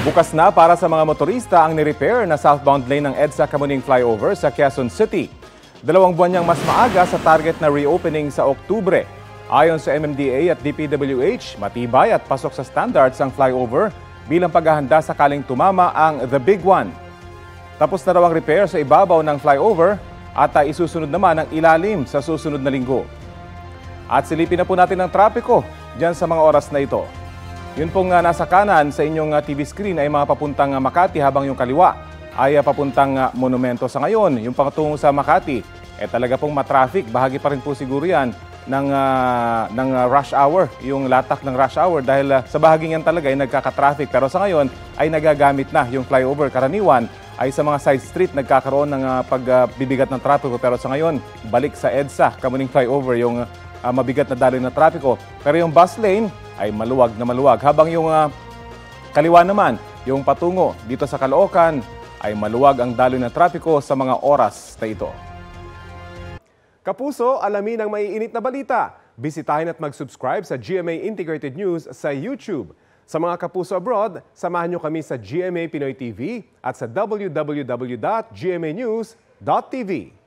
Bukas na para sa mga motorista ang nirepair na southbound lane ng EDSA Kamuning Flyover sa Quezon City. 2 buwan niyang mas maaga sa target na reopening sa Oktubre. Ayon sa MMDA at DPWH, matibay at pasok sa standards ang flyover bilang paghahanda sakaling tumama ang The Big One. Tapos na raw ang repair sa ibabaw ng flyover at isusunod naman ang ilalim sa susunod na linggo. At silipin na po natin ang trapiko dyan sa mga oras na ito. Yun pong nasa kanan sa inyong TV screen ay mga papuntang Makati, habang yung kaliwa ay papuntang Monumento. Sa ngayon, yung patungo sa Makati, talaga pong matraffic. Bahagi pa rin po siguro yan ng rush hour, yung latak ng rush hour, dahil sa bahaging yan talaga ay nagkaka-traffic. Pero sa ngayon ay nagagamit na yung flyover. Karaniwan ay sa mga side street nagkakaroon ng pagbibigat ng trapiko. Pero sa ngayon, balik sa EDSA Kamuning Flyover yung mabigat na daloy na trapiko. Pero yung bus lane ay maluwag na maluwag. Habang yung kaliwa naman, yung patungo dito sa Caloocan, ay maluwag ang daloy na trapiko sa mga oras na ito. Kapuso, alamin ang maiinit na balita. Bisitahin at mag-subscribe sa GMA Integrated News sa YouTube. Sa mga kapuso abroad, samahan nyo kami sa GMA Pinoy TV at sa www.gmanews.tv.